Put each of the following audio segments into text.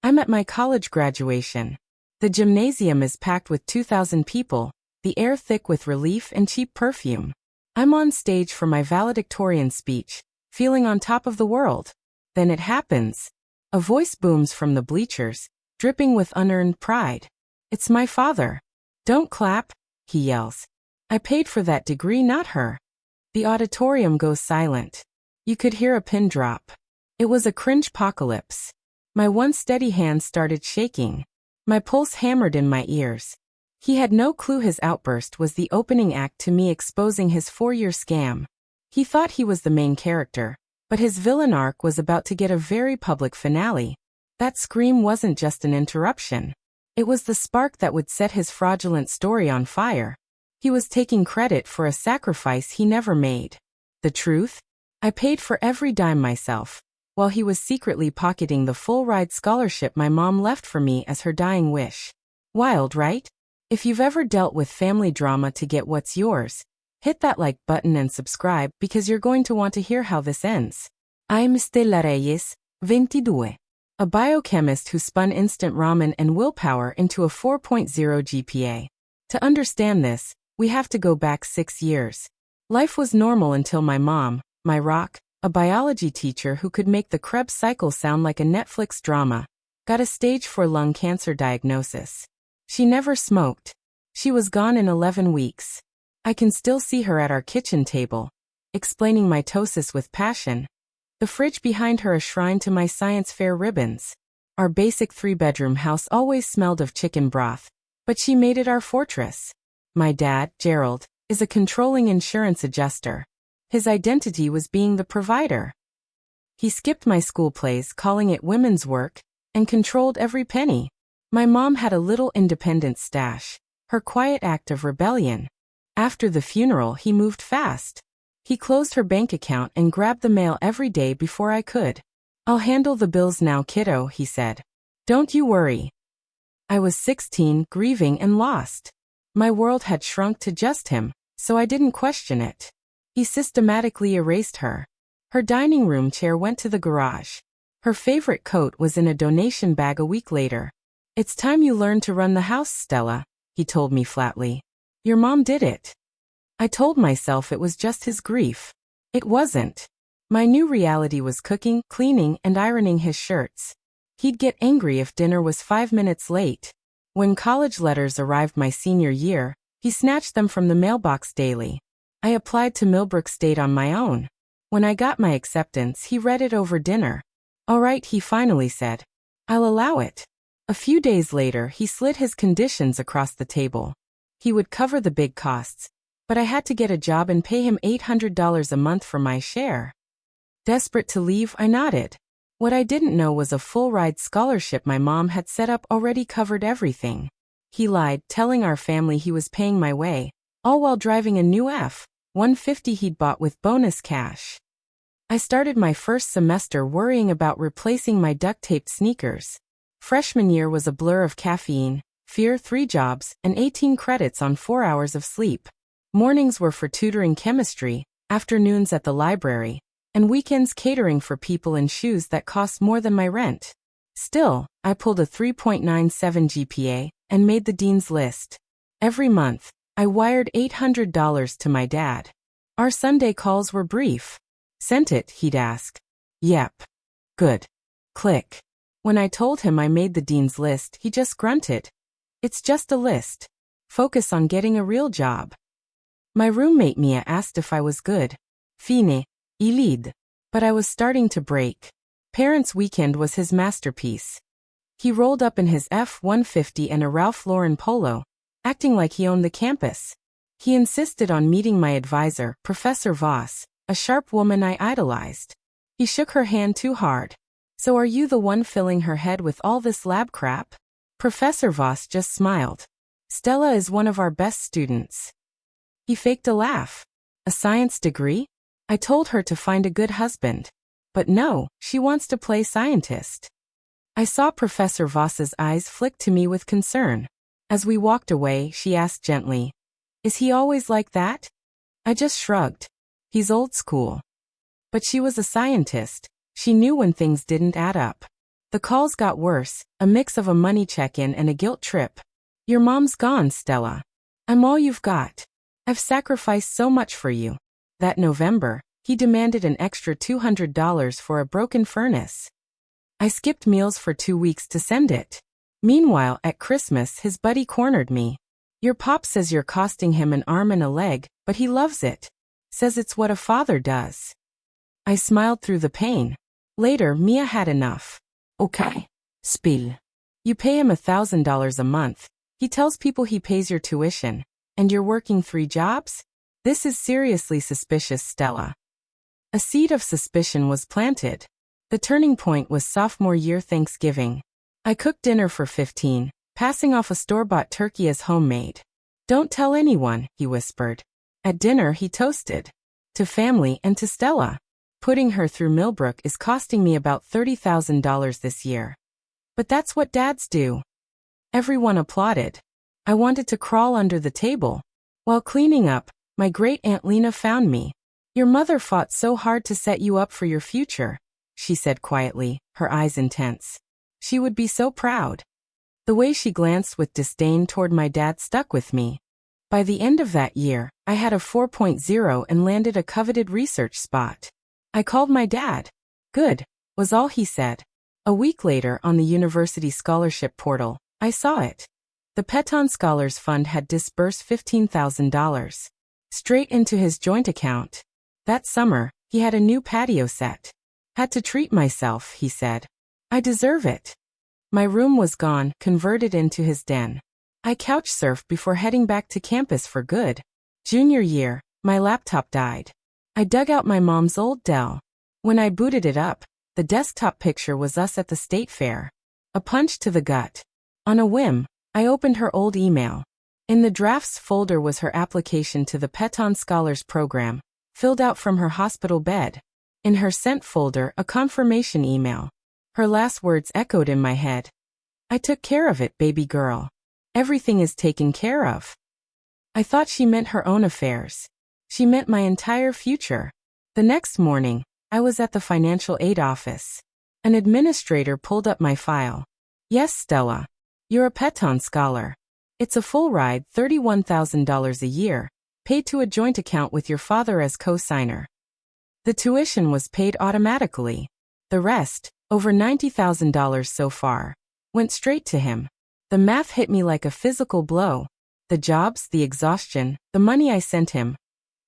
I'm at my college graduation. The gymnasium is packed with 2,000 people, the air thick with relief and cheap perfume. I'm on stage for my valedictorian speech, feeling on top of the world. Then it happens. A voice booms from the bleachers, dripping with unearned pride. It's my father. Don't clap, he yells. I paid for that degree, not her. The auditorium goes silent. You could hear a pin drop. It was a cringe-pocalypse. My once steady hand started shaking. My pulse hammered in my ears. He had no clue his outburst was the opening act to me exposing his 4-year scam. He thought he was the main character, but his villain arc was about to get a very public finale. That scream wasn't just an interruption. It was the spark that would set his fraudulent story on fire. He was taking credit for a sacrifice he never made. The truth? I paid for every dime myself, while he was secretly pocketing the full-ride scholarship my mom left for me as her dying wish. Wild, right? If you've ever dealt with family drama to get what's yours, hit that like button and subscribe because you're going to want to hear how this ends. I'm Stella Reyes, 22. A biochemist who spun instant ramen and willpower into a 4.0 GPA. To understand this, we have to go back 6 years. Life was normal until my mom, my rock, a biology teacher who could make the Krebs cycle sound like a Netflix drama, got a stage 4 lung cancer diagnosis. She never smoked. She was gone in 11 weeks. I can still see her at our kitchen table, explaining mitosis with passion. The fridge behind her a shrine to my science fair ribbons. Our basic 3-bedroom house always smelled of chicken broth, but she made it our fortress. My dad, Gerald, is a controlling insurance adjuster. His identity was being the provider. He skipped my school plays, calling it women's work, and controlled every penny. My mom had a little independent stash, her quiet act of rebellion. After the funeral, he moved fast. He closed her bank account and grabbed the mail every day before I could. I'll handle the bills now, kiddo, he said. Don't you worry. I was 16, grieving and lost. My world had shrunk to just him, so I didn't question it. He systematically erased her. Her dining room chair went to the garage. Her favorite coat was in a donation bag a week later. It's time you learned to run the house, Stella, he told me flatly. Your mom did it. I told myself it was just his grief. It wasn't. My new reality was cooking, cleaning, and ironing his shirts. He'd get angry if dinner was 5 minutes late. When college letters arrived my senior year, he snatched them from the mailbox daily. I applied to Millbrook State on my own. When I got my acceptance, he read it over dinner. All right, he finally said. I'll allow it. A few days later, he slid his conditions across the table. He would cover the big costs, but I had to get a job and pay him $800 a month for my share. Desperate to leave, I nodded. What I didn't know was a full-ride scholarship my mom had set up already covered everything. He lied, telling our family he was paying my way, all while driving a new F-150 he'd bought with bonus cash. I started my first semester worrying about replacing my duct-taped sneakers. Freshman year was a blur of caffeine, fear, 3 jobs, and 18 credits on 4 hours of sleep. Mornings were for tutoring chemistry, afternoons at the library, and weekends catering for people in shoes that cost more than my rent. Still, I pulled a 3.97 GPA and made the dean's list. Every month, I wired $800 to my dad. Our Sunday calls were brief. Sent it, he'd ask. Yep. Good. Click. When I told him I made the dean's list, he just grunted. It's just a list. Focus on getting a real job. My roommate Mia asked if I was good. Fine. Ilid. But I was starting to break. Parents' Weekend was his masterpiece. He rolled up in his F-150 and a Ralph Lauren polo, acting like he owned the campus. He insisted on meeting my advisor, Professor Voss, a sharp woman I idolized. He shook her hand too hard. So are you the one filling her head with all this lab crap? Professor Voss just smiled. Stella is one of our best students. He faked a laugh. A science degree? I told her to find a good husband. But no, she wants to play scientist. I saw Professor Voss's eyes flick to me with concern. As we walked away, she asked gently, Is he always like that? I just shrugged. He's old school. But she was a scientist. She knew when things didn't add up. The calls got worse, a mix of a money check-in and a guilt trip. Your mom's gone, Stella. I'm all you've got. I've sacrificed so much for you. That November, he demanded an extra $200 for a broken furnace. I skipped meals for 2 weeks to send it. Meanwhile, at Christmas, his buddy cornered me. Your pop says you're costing him an arm and a leg, but he loves it. Says it's what a father does. I smiled through the pain. Later, Mia had enough. Okay. Spill. You pay him $1,000 a month. He tells people he pays your tuition. And you're working 3 jobs? This is seriously suspicious, Stella. A seed of suspicion was planted. The turning point was sophomore year Thanksgiving. I cooked dinner for 15, passing off a store-bought turkey as homemade. Don't tell anyone, he whispered. At dinner, he toasted. To family and to Stella. Putting her through Millbrook is costing me about $30,000 this year. But that's what dads do. Everyone applauded. I wanted to crawl under the table. While cleaning up, my great-aunt Lena found me. Your mother fought so hard to set you up for your future, she said quietly, her eyes intense. She would be so proud. The way she glanced with disdain toward my dad stuck with me. By the end of that year, I had a 4.0 and landed a coveted research spot. I called my dad. Good, was all he said. A week later, on the university scholarship portal, I saw it. The Peton Scholars Fund had disbursed $15,000 straight into his joint account. That summer, he had a new patio set. Had to treat myself, he said. I deserve it. My room was gone, converted into his den. I couch surfed before heading back to campus for good. Junior year, my laptop died. I dug out my mom's old Dell. When I booted it up, the desktop picture was us at the state fair. A punch to the gut. On a whim, I opened her old email. In the drafts folder was her application to the Peton Scholars Program, filled out from her hospital bed. In her sent folder, a confirmation email. Her last words echoed in my head. I took care of it, baby girl. Everything is taken care of. I thought she meant her own affairs. She meant my entire future. The next morning, I was at the financial aid office. An administrator pulled up my file. Yes, Stella. You're a Peton scholar. It's a full ride, $31,000 a year, paid to a joint account with your father as co-signer. The tuition was paid automatically. The rest, over $90,000 so far, went straight to him. The math hit me like a physical blow. The jobs, the exhaustion, the money I sent him.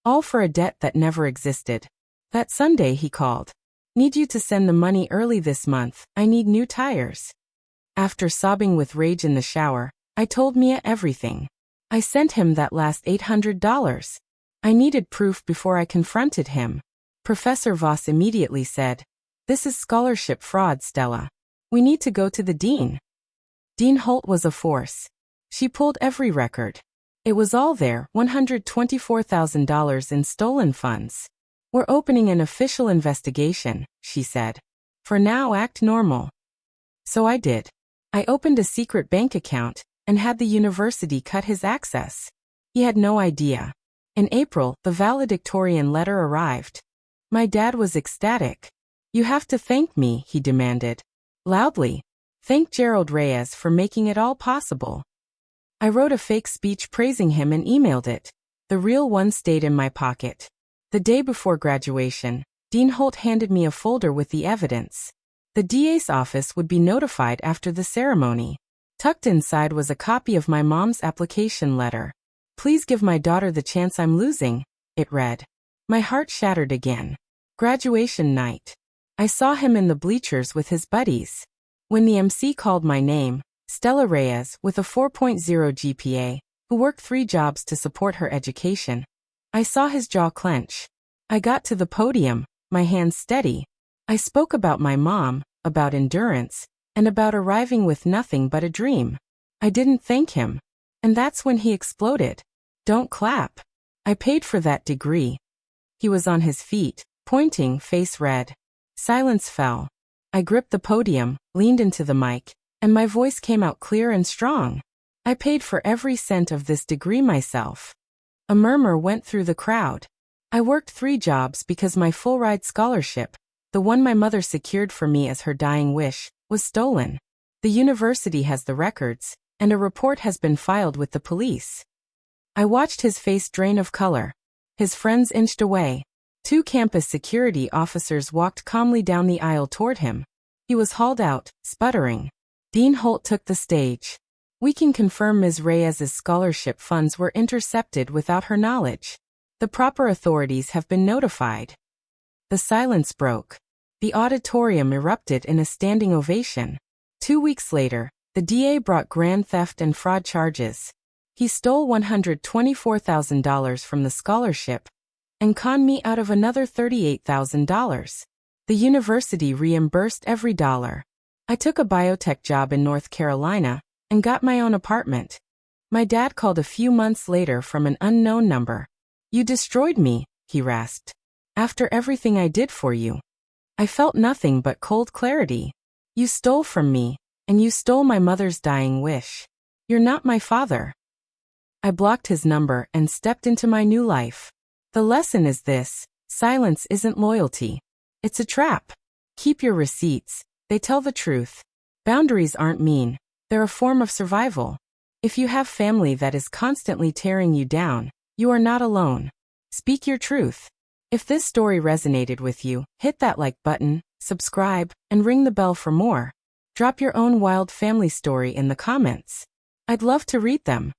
All for a debt that never existed. That Sunday he called. Need you to send the money early this month, I need new tires. After sobbing with rage in the shower, I told Mia everything. I sent him that last $800. I needed proof before I confronted him. Professor Voss immediately said, "This is scholarship fraud, Stella. We need to go to the dean." Dean Holt was a force. She pulled every record. It was all there, $124,000 in stolen funds. We're opening an official investigation, she said. For now, act normal. So I did. I opened a secret bank account and had the university cut his access. He had no idea. In April, the valedictorian letter arrived. My dad was ecstatic. You have to thank me, he demanded. Loudly. Thank Gerald Reyes for making it all possible. I wrote a fake speech praising him and emailed it. The real one stayed in my pocket. The day before graduation, Dean Holt handed me a folder with the evidence. The DA's office would be notified after the ceremony. Tucked inside was a copy of my mom's application letter. Please give my daughter the chance I'm losing, it read. My heart shattered again. Graduation night. I saw him in the bleachers with his buddies. When the MC called my name, Stella Reyes, with a 4.0 GPA, who worked 3 jobs to support her education, I saw his jaw clench. I got to the podium, my hands steady. I spoke about my mom, about endurance, and about arriving with nothing but a dream. I didn't thank him. And that's when he exploded. Don't clap. I paid for that degree. He was on his feet, pointing, face red. Silence fell. I gripped the podium, leaned into the mic, and my voice came out clear and strong. I paid for every cent of this degree myself. A murmur went through the crowd. I worked 3 jobs because my full-ride scholarship, the one my mother secured for me as her dying wish, was stolen. The university has the records, and a report has been filed with the police. I watched his face drain of color. His friends inched away. 2 campus security officers walked calmly down the aisle toward him. He was hauled out, sputtering. Dean Holt took the stage. We can confirm Ms. Reyes's scholarship funds were intercepted without her knowledge. The proper authorities have been notified. The silence broke. The auditorium erupted in a standing ovation. 2 weeks later, the DA brought grand theft and fraud charges. He stole $124,000 from the scholarship and conned me out of another $38,000. The university reimbursed every dollar. I took a biotech job in North Carolina and got my own apartment. My dad called a few months later from an unknown number. "You destroyed me," he rasped. "After everything I did for you." I felt nothing but cold clarity. "You stole from me, and you stole my mother's dying wish. You're not my father." I blocked his number and stepped into my new life. The lesson is this: silence isn't loyalty. It's a trap. Keep your receipts. They tell the truth. Boundaries aren't mean. They're a form of survival. If you have family that is constantly tearing you down, you are not alone. Speak your truth. If this story resonated with you, hit that like button, subscribe, and ring the bell for more. Drop your own wild family story in the comments. I'd love to read them.